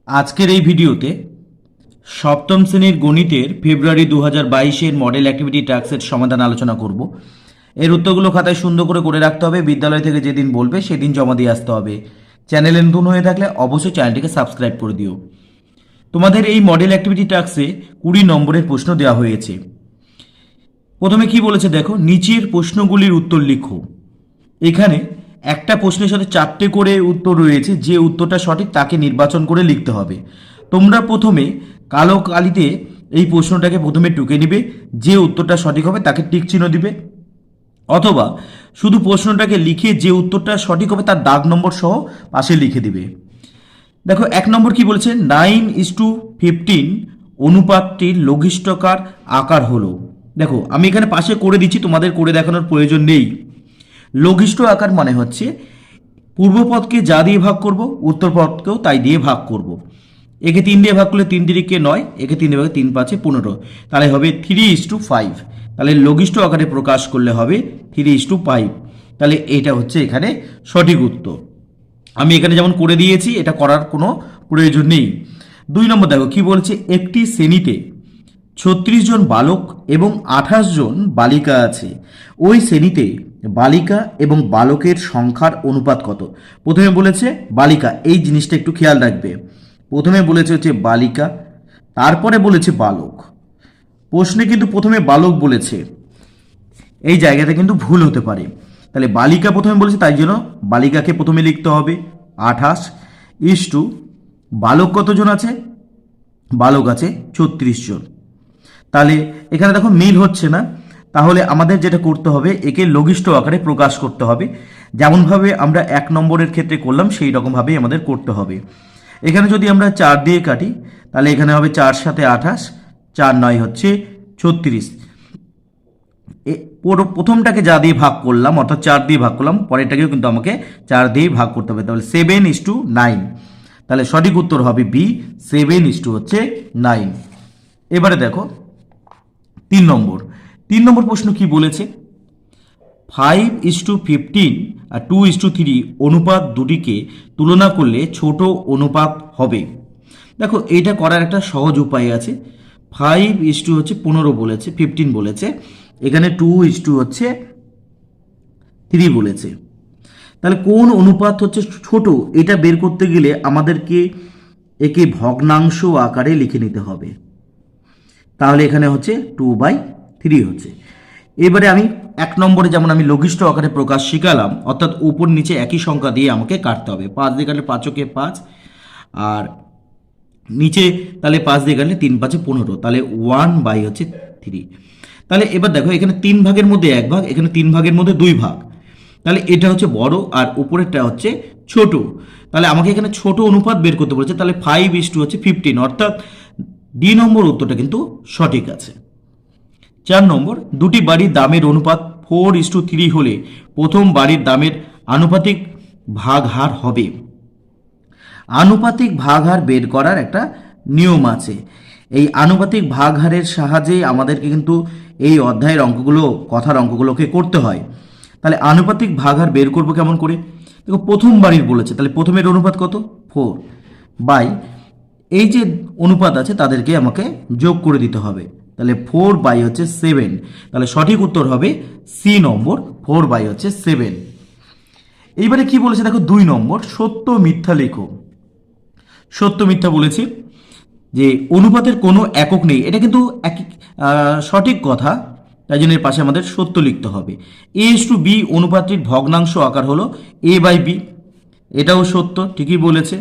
আজকের এই ভিডিওতে সপ্তম শ্রেণীর গণিতের ফেব্রুয়ারি 2022-এর মডেল অ্যাক্টিভিটি টাস্কের সমাধান আলোচনা করব। এর উত্তরগুলো খাতায় সুন্দর করে রাখতে হবে। বিদ্যালয় থেকে যেদিন বলবে সেদিন জমা দিয়ে আসতে হবে। চ্যানেলে নতুন হয়ে থাকলে অবশ্যই চ্যানেলটিকে সাবস্ক্রাইব করে দিও। তোমাদের এই মডেল অ্যাক্টিভিটি টাস্কে 20 নম্বরের প্রশ্ন দেওয়া হয়েছে। প্রথমে কি বলেছে দেখো, নিচের প্রশ্নগুলির উত্তর লিখো। এখানে একটা প্রশ্নের সাথে 4টে করে উত্তর রয়েছে, যে উত্তরটা সঠিক তাকে নির্বাচন করে লিখতে হবে। তোমরা প্রথমে কালো কালিতে এই প্রশ্নটাকে প্রথমে টুকে নিবে, যে উত্তরটা সঠিক হবে তাকে টিক চিহ্ন দিবে, অথবা শুধু প্রশ্নটাকে লিখে যে উত্তরটা সঠিক হবে তার দাগ নম্বর সহ পাশে লিখে দিবে। দেখো 1 নম্বর কি বলেছে, 9:15 অনুপাতটির লঘিষ্ঠকার আকার হলো। দেখো আমি এখানে পাশে করে দিচ্ছি, তোমাদের করে দেখানোর প্রয়োজন নেই। লঘিষ্ঠ আকার মানে হচ্ছে পূর্বপদকে যা দিয়ে ভাগ করব, উত্তরপদকেও তাই দিয়ে ভাগ করব। একে 3 দিয়ে ভাগ করলে 3 3 9, একে 3 দিয়ে ভাগ 3 5 15, তাহলে হবে 3:5। তাহলে লঘিষ্ঠ আকারে প্রকাশ করলে হবে 3:5। তাহলে এটা হচ্ছে এখানে সঠিক উত্তর। আমি এখানে যেমন করে দিয়েছি, এটা করার কোনো প্রয়োজন নেই। 2 নম্বর দেখো কি বলছে, একটি শ্রেণীতে 36 জন বালক এবং 28 জন বালিকা আছে। ওই শ্রেণীতে বালিকা এবং বালকের সংখ্যার অনুপাত কত? প্রথমে বলেছে বালিকা, এই জিনিসটা একটু খেয়াল রাখবে। প্রথমে বলেছে হচ্ছে বালিকা, তারপরে বলেছে বালক। প্রশ্নে কিন্তু প্রথমে বালক বলেছে, এই জায়গাটা কিন্তু ভুল হতে পারে। তাহলে বালিকা প্রথমে বলেছে, তাই জন্য বালিকাকে প্রথমে লিখতে হবে 28 ইস্টু বালক কতজন আছে? বালক আছে 36 জন। তাহলে এখানে দেখো মিল হচ্ছে না, তাহলে আমাদের যেটা করতে হবে, একে লঘিষ্ঠ আকারে প্রকাশ করতে হবে। যেমনভাবে আমরা 1 নম্বরের ক্ষেত্রে করলাম সেই রকমভাবেই আমাদের করতে হবে। এখানে যদি আমরা 4 দিয়ে কাটি, তাহলে এখানে হবে 4 সাথে 28, 4 9 হচ্ছে 36। প্রথমটাকে যা দিয়ে ভাগ করলাম, অর্থাৎ 4 দিয়ে ভাগ করলাম, পরেরটাকেও কিন্তু আমাকে 4 দিয়ে ভাগ করতে হবে। তাহলে 7:9। তাহলে সঠিক উত্তর হবে বি, 7:9। এবারে দেখো 3 নম্বর প্রশ্ন কি বলেছে, 5:15 আর 2:3 অনুপাত দুটিকে তুলনা করলে ছোট অনুপাত হবে। দেখো এটা করার একটা সহজ উপায় আছে। 5:15 বলেছে, 15 বলেছে, এখানে 2:3 বলেছে। তাহলে কোন অনুপাত হচ্ছে ছোট, এটা বের করতে গেলে আমাদেরকে একে ভগ্নাংশ আকারে লিখে নিতে হবে। তাহলে এখানে হচ্ছে 2/3 হচ্ছে। এবারে আমি 1 নম্বরে যেমন আমি লঘিষ্ঠ আকারে প্রকাশ শিখালাম, অর্থাৎ উপর নিচে একই সংখ্যা দিয়ে আমাকে কাটতে হবে। 5 দিয়ে কাটলে 5 5, আর নিচে তাহলে 5 দিয়ে কাটলে 3 5 15, তাহলে 1/3। তাহলে এবার দেখো এখানে 3 ভাগের মধ্যে 1 ভাগ, এখানে 3 ভাগের মধ্যে 2 ভাগ। তাহলে এটা হচ্ছে বড় আর উপরেরটা হচ্ছে ছোট। তাহলে আমাকে এখানে ছোট অনুপাত বের করতে বলেছে। তাহলে 5:15, অর্থাৎ ডি নম্বর উত্তরটা কিন্তু সঠিক আছে। 4 নম্বর, দুটি বাড়ির দামের অনুপাত 4:3 হলে প্রথম বাড়ির দামের আনুপাতিক ভাগহার হবে। আনুপাতিক ভাগহার বের করার একটা নিয়ম আছে। এই আনুপাতিক ভাগহারের সাহায্যে আমাদেরকে কিন্তু এই অধ্যায়ের অঙ্কগুলো, কথার অঙ্কগুলোকে করতে হয়। তাহলে আনুপাতিক ভাগহার বের করব কেমন করে? দেখো প্রথম বাড়ির বলেছে, তাহলে প্রথমের অনুপাত কত? 4 বাই এই যে অনুপাত আছে তাদেরকে আমাকে যোগ করে দিতে হবে। তাহলে 4/7। তাহলে সঠিক উত্তর হবে সি নম্বর, 4/7। এইবারে কি বলেছে দেখো 2 নম্বর, সত্য মিথ্যা লেখো। সত্য মিথ্যা বলেছে যে অনুপাতের কোনো একক নেই, এটা কিন্তু সঠিক কথা, তাই জন্য এর পাশে আমাদের সত্য লিখতে হবে। A:B অনুপাতটির ভগ্নাংশ আকার হলো A/B, এটাও সত্য, ঠিকই বলেছে।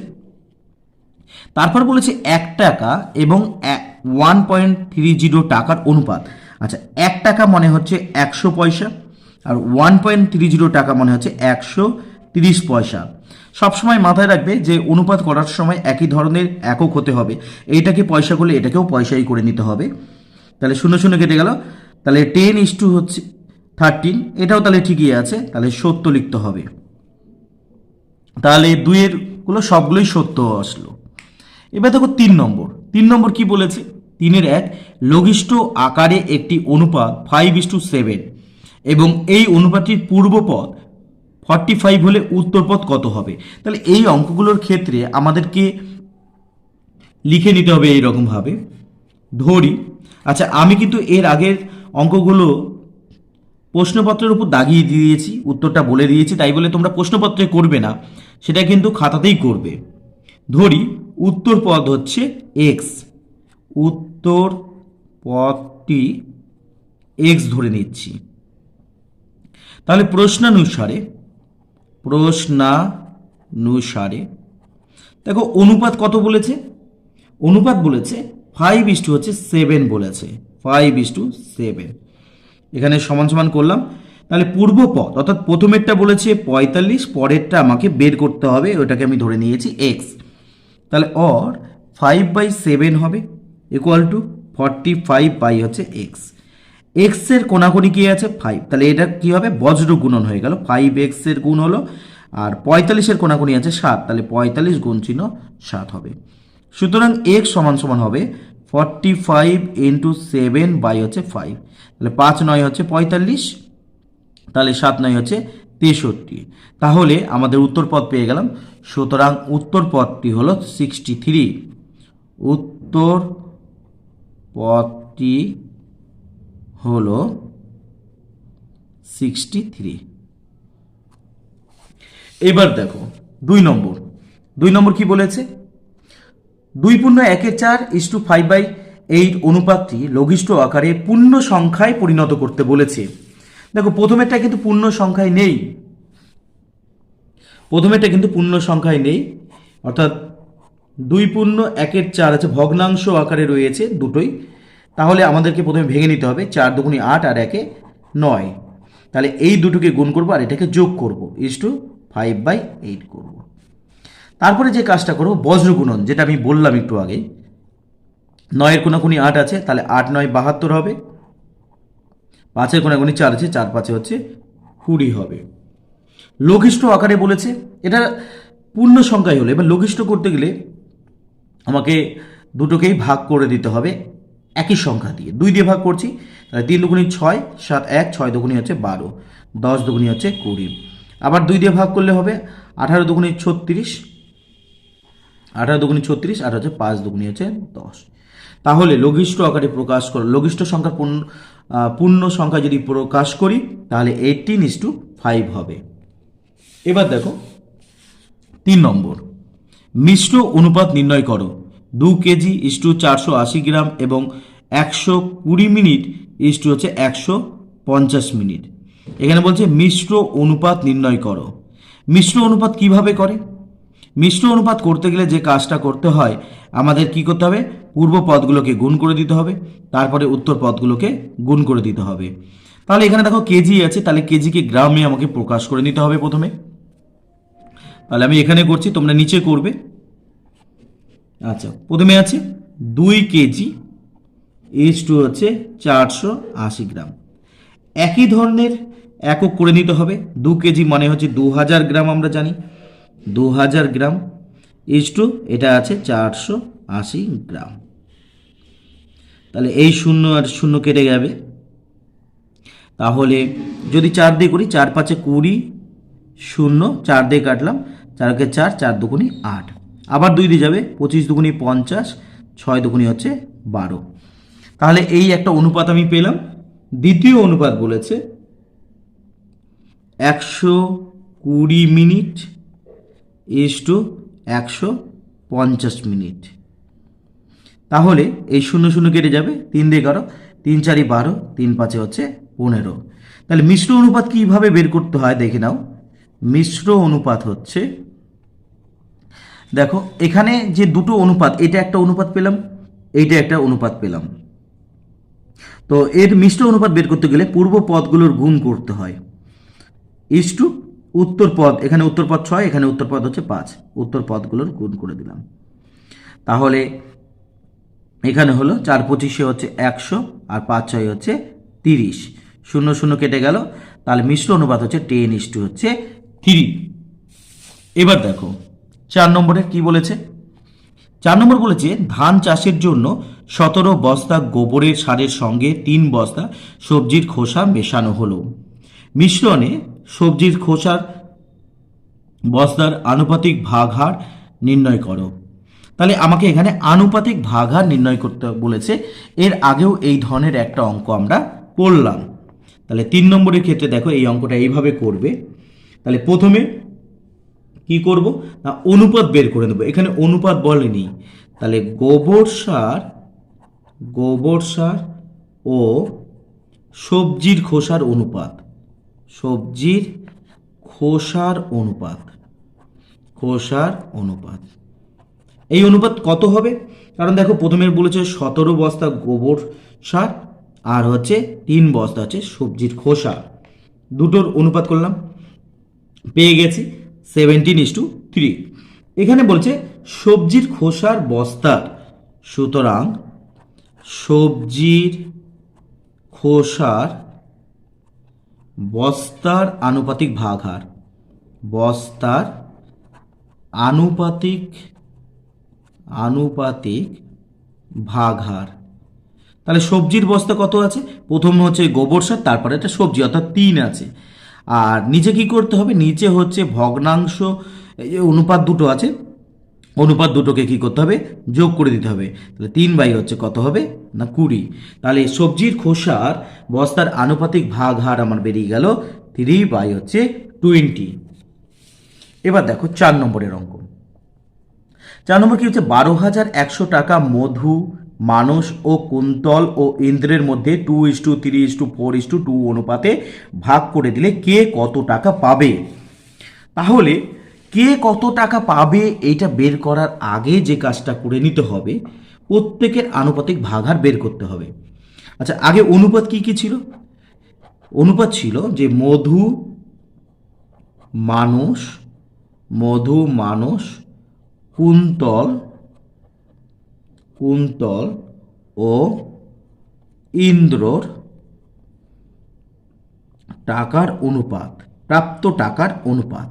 তারপর বলেছে 1 টাকা এবং 1.30 টাকার অনুপাত। আচ্ছা, 1 টাকা মনে হচ্ছে 100 পয়সা, আর 1.30 টাকা মনে হচ্ছে 130 পয়সা। সবসময় মাথায় রাখবে যে অনুপাত করার সময় একই ধরনের একক হতে হবে। এইটাকে পয়সা করলে এটাকেও পয়সাই করে নিতে হবে। তাহলে 0 0 কেটে গেল, তাহলে 10 হচ্ছে 13, এটাও তাহলে ঠিকই আছে, তাহলে সত্য লিখতে হবে। তাহলে 2 গুলো সবগুলোই সত্য আসলো। এবার দেখো 3 নম্বর কি বলেছে, 3-1 লঘিষ্ঠ আকারে একটি অনুপাত 5:7 এবং এই অনুপাতটির পূর্বপদ 45 হলে উত্তরপদ কত হবে? তাহলে এই অঙ্কগুলোর ক্ষেত্রে আমাদেরকে লিখে নিতে হবে এইরকমভাবে। ধরি, আচ্ছা আমি কিন্তু এর আগের অঙ্কগুলো প্রশ্নপত্রের উপর দাগিয়ে দিয়েছি, উত্তরটা বলে দিয়েছি, তাই বলে তোমরা প্রশ্নপত্রে করবে না, সেটা কিন্তু খাতাতেই করবে। ধরি উত্তর পদ হচ্ছে এক্স, উত্তর পদটি এক্স ধরে নিচ্ছি। তাহলে প্রশ্নানুসারে দেখো অনুপাত কত বলেছে, অনুপাত বলেছে 5:7 বলেছে, 5:7। এখানে সমান সমান করলাম। তাহলে পূর্ব পদ অর্থাৎ প্রথমেরটা বলেছে 45, পরেরটা আমাকে বের করতে হবে, ওটাকে আমি ধরে নিয়েছি এক্স। তাহলে 5/7 হবে ইকুয়াল টু 45 বাই হচ্ছে এক্স। এক্সের কোনাকুনি কি আছে 5, তাহলে এটা কি হবে বজ্র গুণন হয়ে গেল, 5x এর গুণ হলো, আর 45-এর কোনাকুনি আছে 7, তাহলে 45 গুণ চিহ্ন 7 হবে। সুতরাং x সমান সমান হবে 45 ইন্টু 7 বাই হচ্ছে 5, তাহলে 5×9 হচ্ছে 45, তাহলে 7×9 হচ্ছে 63। তাহলে আমাদের উত্তর পদ পেয়ে গেলাম। সুতরাং উত্তর পদটি হলো 63, উত্তর পদটি হলো 63। এবার দেখো 2 নম্বর কি বলেছে, 2.1/4:5/8 অনুপাতটি লঘিষ্ঠ আকারে পূর্ণ সংখ্যায় পরিণত করতে বলেছে। দেখো প্রথমেরটা কিন্তু পূর্ণ সংখ্যায় নেই, অর্থাৎ 2.1/4 আছে, ভগ্নাংশ আকারে রয়েছে দুটোই। তাহলে আমাদেরকে প্রথমে ভেঙে নিতে হবে, 4×2 8 আর 1 9, তাহলে এই দুটোকে গুণ করবো আর এটাকে যোগ করবো, 5/8 করব। তারপরে যে কাজটা করবো বজ্র গুণন, যেটা আমি বললাম একটু আগে, 9-এর কোনাকুনি 8 আছে, তাহলে 8×9 72 হবে, 5-এর কোনাকুনি 4 আছে, 4×5 হচ্ছে 20 হবে। লঘিষ্ঠ আকারে বলেছে, এটা পূর্ণ সংখ্যায় হলে, এবার লঘিষ্ঠ করতে গেলে আমাকে দুটোকেই ভাগ করে দিতে হবে একই সংখ্যা দিয়ে, 2 দিয়ে ভাগ করছি, তাহলে 3×2 6, 7 1, 6×2 হচ্ছে 12, 10×2 হচ্ছে 20। আবার 2 দিয়ে ভাগ করলে হবে 18×2 36, 18×2 36, আর হচ্ছে 5×2 হচ্ছে 10। তাহলে লঘিষ্ঠ আকারে প্রকাশ করো, লঘিষ্ঠ সংখ্যার পূর্ণ সংখ্যা যদি প্রকাশ করি তাহলে 18:5 হবে। এবার দেখো 3 নম্বর, মিশ্র অনুপাত নির্ণয় করো। 2 কেজি ইস্টু 480 গ্রাম এবং 120 মিনিট ইস্টু হচ্ছে 150 মিনিট। এখানে বলছে মিশ্র অনুপাত নির্ণয় করো। মিশ্র অনুপাত কিভাবে করে, মিশ্র অনুপাত করতে গেলে যে কাজটা করতে হয়, আমাদের কি করতে হবে, পূর্ব পদগুলোকে গুণ করে দিতে হবে, তারপরে উত্তর পদগুলোকে গুণ করে দিতে হবে। তাহলে এখানে দেখো কেজি আছে, তাহলে কেজিকে গ্রামে আমাকে প্রকাশ করে নিতে হবে প্রথমে। তাহলে আমি এখানে করছি, তোমরা নিচে করবে। আচ্ছা প্রথমে আছে 2 কেজি ইস্টু হচ্ছে 480 গ্রাম। একই ধরনের একক করে নিতে হবে। 2 কেজি মানে হচ্ছে 2000 গ্রাম, আমরা জানি 2000 গ্রাম ইস্টু এটা আছে 480 গ্রাম। তাহলে এই 0 আর 0 কেটে যাবে, তাহলে যদি 4 দিয়ে করি 4×5 20, 0 4 দিয়ে কাটলাম, 4-কে 4, 4×2 8, আবার 2 দিয়ে যাবে, 25×2 50, 6×2 হচ্ছে 12। তাহলে এই একটা অনুপাত আমি পেলাম। দ্বিতীয় অনুপাত বলেছে 120 মিনিট ইস্টু 150 মিনিট। তাহলে এই 0 কেটে যাবে, 3 দিয়ে করো, 3×4 12, 3×5 হচ্ছে 15। তাহলে মিশ্র অনুপাত কিভাবে বের করতে হয় দেখে নাও। মিশ্র অনুপাত হচ্ছে, দেখো এখানে যে দুটো অনুপাত, এটা একটা অনুপাত পেলাম, এইটা একটা অনুপাত পেলাম। তো এর মিশ্র অনুপাত বের করতে গেলে পূর্ব পদগুলোর গুণ করতে হয়, ইস্টু উত্তর পদ, এখানে উত্তর পদ 6, এখানে উত্তর পদ হচ্ছে 5, উত্তর পদগুলোর গুণ করে দিলাম। তাহলে এখানে হলো 4×25 হচ্ছে 100, আর 5×6 হচ্ছে 30, 0 কেটে গেল, তাহলে মিশ্র অনুপাত হচ্ছে 10:3 হচ্ছে 3। এবার দেখো 4 নম্বরে কি বলেছে। 4 নম্বর বলেছে ধান চাষের জন্য 17 বস্তা গোবরের সারের সঙ্গে 3 বস্তা সবজির খোসা মেশানো হলো। মিশ্রণে সবজির খোসার বস্তার আনুপাতিক ভাগ হার নির্ণয় করো। তাহলে আমাকে এখানে আনুপাতিক ভাগহার নির্ণয় করতে বলেছে। এর আগেও এই ধরনের একটা অঙ্ক আমরা করলাম। তাহলে 3 নম্বরের ক্ষেত্রে দেখো এই অঙ্কটা এইভাবে করবে। তাহলে প্রথমে কি করব না অনুপাত বের করে নেব। এখানে অনুপাত বলেনি, তাহলে গোবর সার ও সবজির খোসার অনুপাত, সবজির খোসার অনুপাত এই অনুপাত কত হবে? কারণ দেখো প্রথমে বলেছে 17 বস্তা গোবর সার আর হচ্ছে 3 বস্তা হচ্ছে সবজির খোসা, দুটোর অনুপাত করলাম, পেয়ে গেছি 17:3। এখানে বলছে সবজির খোসার বস্তার, সুতরাং সবজির খোসার বস্তার আনুপাতিক ভাগহার, বস্তার আনুপাতিক ভাগহার। তাহলে সবজির বস্তা কত আছে? প্রথম হচ্ছে গোবর সার, তারপরে একটা সবজি অর্থাৎ 3 আছে। আর নিচে কি করতে হবে? নিচে হচ্ছে ভগ্নাংশ, এই যে অনুপাত দুটো আছে, অনুপাত দুটোকে কি করতে হবে? যোগ করে দিতে হবে। তাহলে 3 হচ্ছে কত হবে না 20। তাহলে সবজির খোসার বস্তার আনুপাতিক ভাগহার আমার বেরিয়ে গেল 3 হচ্ছে 20। এবার দেখো 4 নম্বরের অঙ্ক। 4 নম্বর কি হচ্ছে? 12,100 টাকা মধু, মানস ও কুন্তল ও ইন্দ্রের মধ্যে 2:3:4:2 অনুপাতে ভাগ করে দিলে কে কত টাকা পাবে? তাহলে কে কত টাকা পাবে এইটা বের করার আগে যে কাজটা করে নিতে হবে, প্রত্যেকের আনুপাতিক ভাগহার বের করতে হবে। আচ্ছা, আগে অনুপাত কি কি ছিল? অনুপাত ছিল যে মানস কুন্তল ও ইন্দ্রর টাকার অনুপাত, প্রাপ্ত টাকার অনুপাত।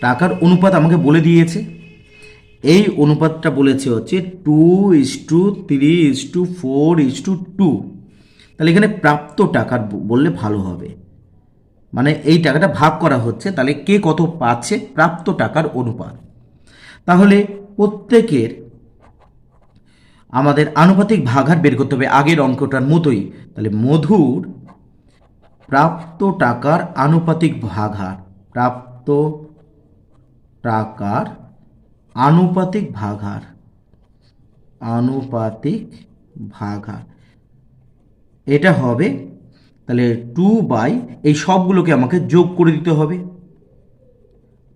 টাকার অনুপাত আমাকে বলে দিয়েছে, এই অনুপাতটা বলেছে হচ্ছে 2:3:4:2। তাহলে এখানে প্রাপ্ত টাকার বললে ভালো হবে, মানে এই টাকাটা ভাগ করা হচ্ছে, তাহলে কে কত পাচ্ছে? প্রাপ্ত টাকার অনুপাত। তাহলে প্রত্যেকের আমাদের আনুপাতিক ভাগহার বের করতে হবে আগের অঙ্কটার মতোই। তাহলে মধুর প্রাপ্ত টাকার আনুপাতিক ভাগহার, প্রাপ্ত টাকার আনুপাতিক ভাগহার এটা হবে তাহলে 2 এই সবগুলোকে আমাকে যোগ করে দিতে হবে।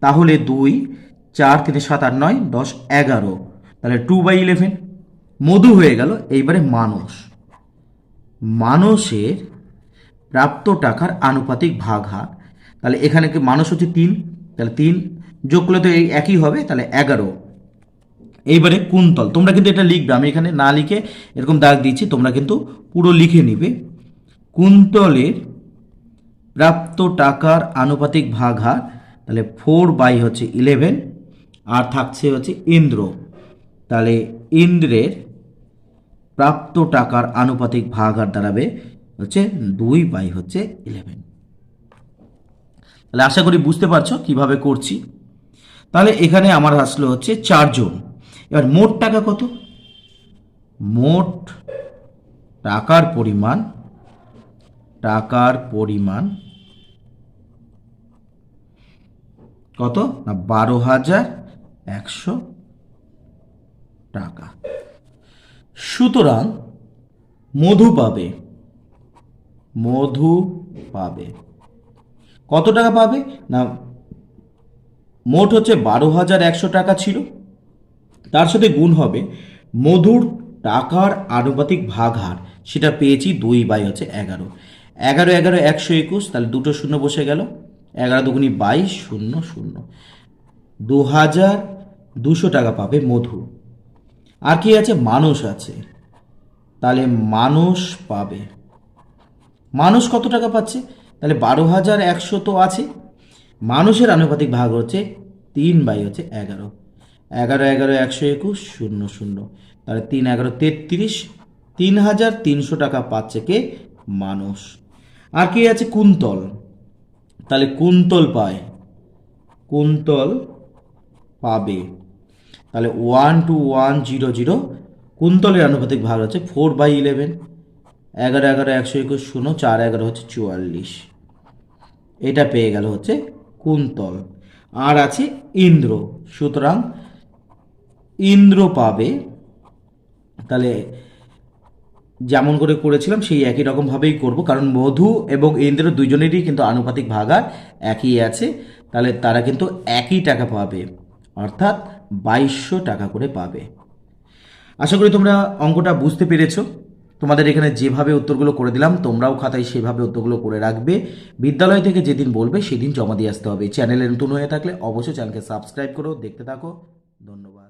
তাহলে 2, 4, 3, 7, 8, 9, 10, 11, তাহলে 2/11 মধু হয়ে গেল। এইবারে মানসের প্রাপ্ত টাকার আনুপাতিক ভাগহার, তাহলে এখানে কি মানস হচ্ছে 3, তাহলে 3 যোগ করলে তো এই একই হবে, তাহলে 11। এইবারে কুন্তল, তোমরা কিন্তু এটা লিখবে, আমি এখানে না লিখে এরকম দাগ দিচ্ছি, তোমরা কিন্তু পুরো লিখে নিবে। কুন্তলের প্রাপ্ত টাকার আনুপাতিক ভাগহার, তাহলে 4/11 আর থাকছে হচ্ছে ইন্দ্র, তাহলে ইন্দ্রের প্রাপ্ত টাকার আনুপাতিক ভাগহার দাঁড়াবে হচ্ছে 2/11। তাহলে আশা করি বুঝতে পারছো কিভাবে করছি। তাহলে এখানে আমার আসলো হচ্ছে 4 জন। এবার মোট টাকা কত? মোট টাকার পরিমাণ কত না 12,100 টাকা। সুতরাং মধু পাবে কত টাকা পাবে না, মোট হচ্ছে 12,100 টাকা ছিল, তার সাথে গুণ হবে মধুর টাকার আনুপাতিক ভাগহার, সেটা পেয়েছি 2/11। 11 11 121, তাহলে দুটো শূন্য বসে গেল, 11 দুগুণি 22, 0 0, 2,200 টাকা পাবে মধু। আর কি আছে? মানস আছে, তাহলে মানস পাবে, মানস কত টাকা পাচ্ছে? তাহলে 12,100 তো আছে, মানুষের আনুপাতিক ভাগ হচ্ছে 3/11, 11 11 121, 0 0, তাহলে 3 11 33, 3,300 টাকা পাচ্ছে কে? মানুষ। আর কি আছে? কুন্তল, তাহলে কুন্তল পাবে, তাহলে 12100 কুন্তলের আনুপাতিক ভাগ হচ্ছে 4/11। 11 11 121 শূন্য, 4 11 হচ্ছে 44। এটা পেয়ে গেল হচ্ছে কুন্তল। আর আছে ইন্দ্র, সুতরাং ইন্দ্র পাবে, তাহলে যেমন করে করেছিলাম সেই একই রকমভাবেই করব, কারণ মধু এবং ইন্দ্র দুজনেরই কিন্তু আনুপাতিক ভাগার একই আছে, তাহলে তারা কিন্তু একই টাকা পাবে, অর্থাৎ 2200 টাকা করে পাবে। আশা করি তোমরা অঙ্কটা বুঝতে পেরেছো। তোমাদের এখানে যেভাবে উত্তরগুলো করে দিলাম তোমরাও খাতায় সেভাবে উত্তরগুলো করে রাখবে। বিদ্যালয় থেকে যেদিন বলবে সেদিন জমা দিয়ে আসতে হবে। চ্যানেলে নতুন হয়ে থাকলে অবশ্যই চ্যানেলকে সাবস্ক্রাইব করো, দেখতে থাকো। ধন্যবাদ।